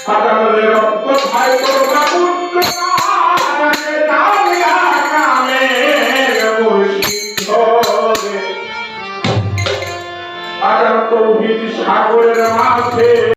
সাজানোর রক্ত ভাই করবা পুত্র দামিয়া কামের মুর্শিদ ধরে আজান তৌহিদ সাগরের মাঝে